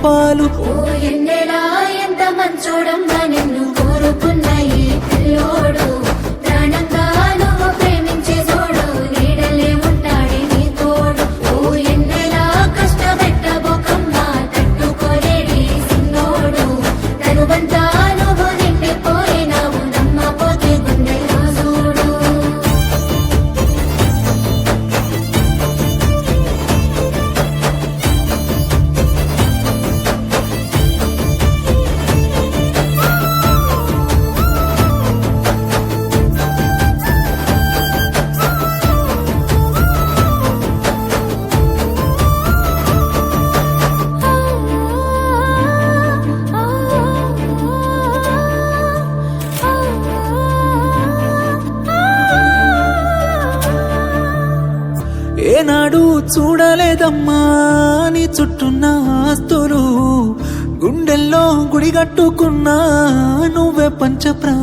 పాలు. ఓ ఎన్నెలా ఎంత మంచోడమ్మా నిన్ను కోరుకున్న ఈ పిల్లోడు, ప్రాణంగా నువ్వు ప్రేమించే జోడు, నీడలే ఉంటాడే నీ తోడు. ఓ ఎన్నెలా కష్టపెట్టబోకమ్మా తట్టుకోలేడి సిన్నోడు, తనువంతా నువ్వు నిండిపోయినావు నమ్మపోతే గుండెల్లో చూడు. ఏనాడు చూడలేదమ్మా నీ చుట్టూన్న ఆస్తులు, గుండెల్లో గుడిగట్టుకున్నా నువ్వే పంచప్రా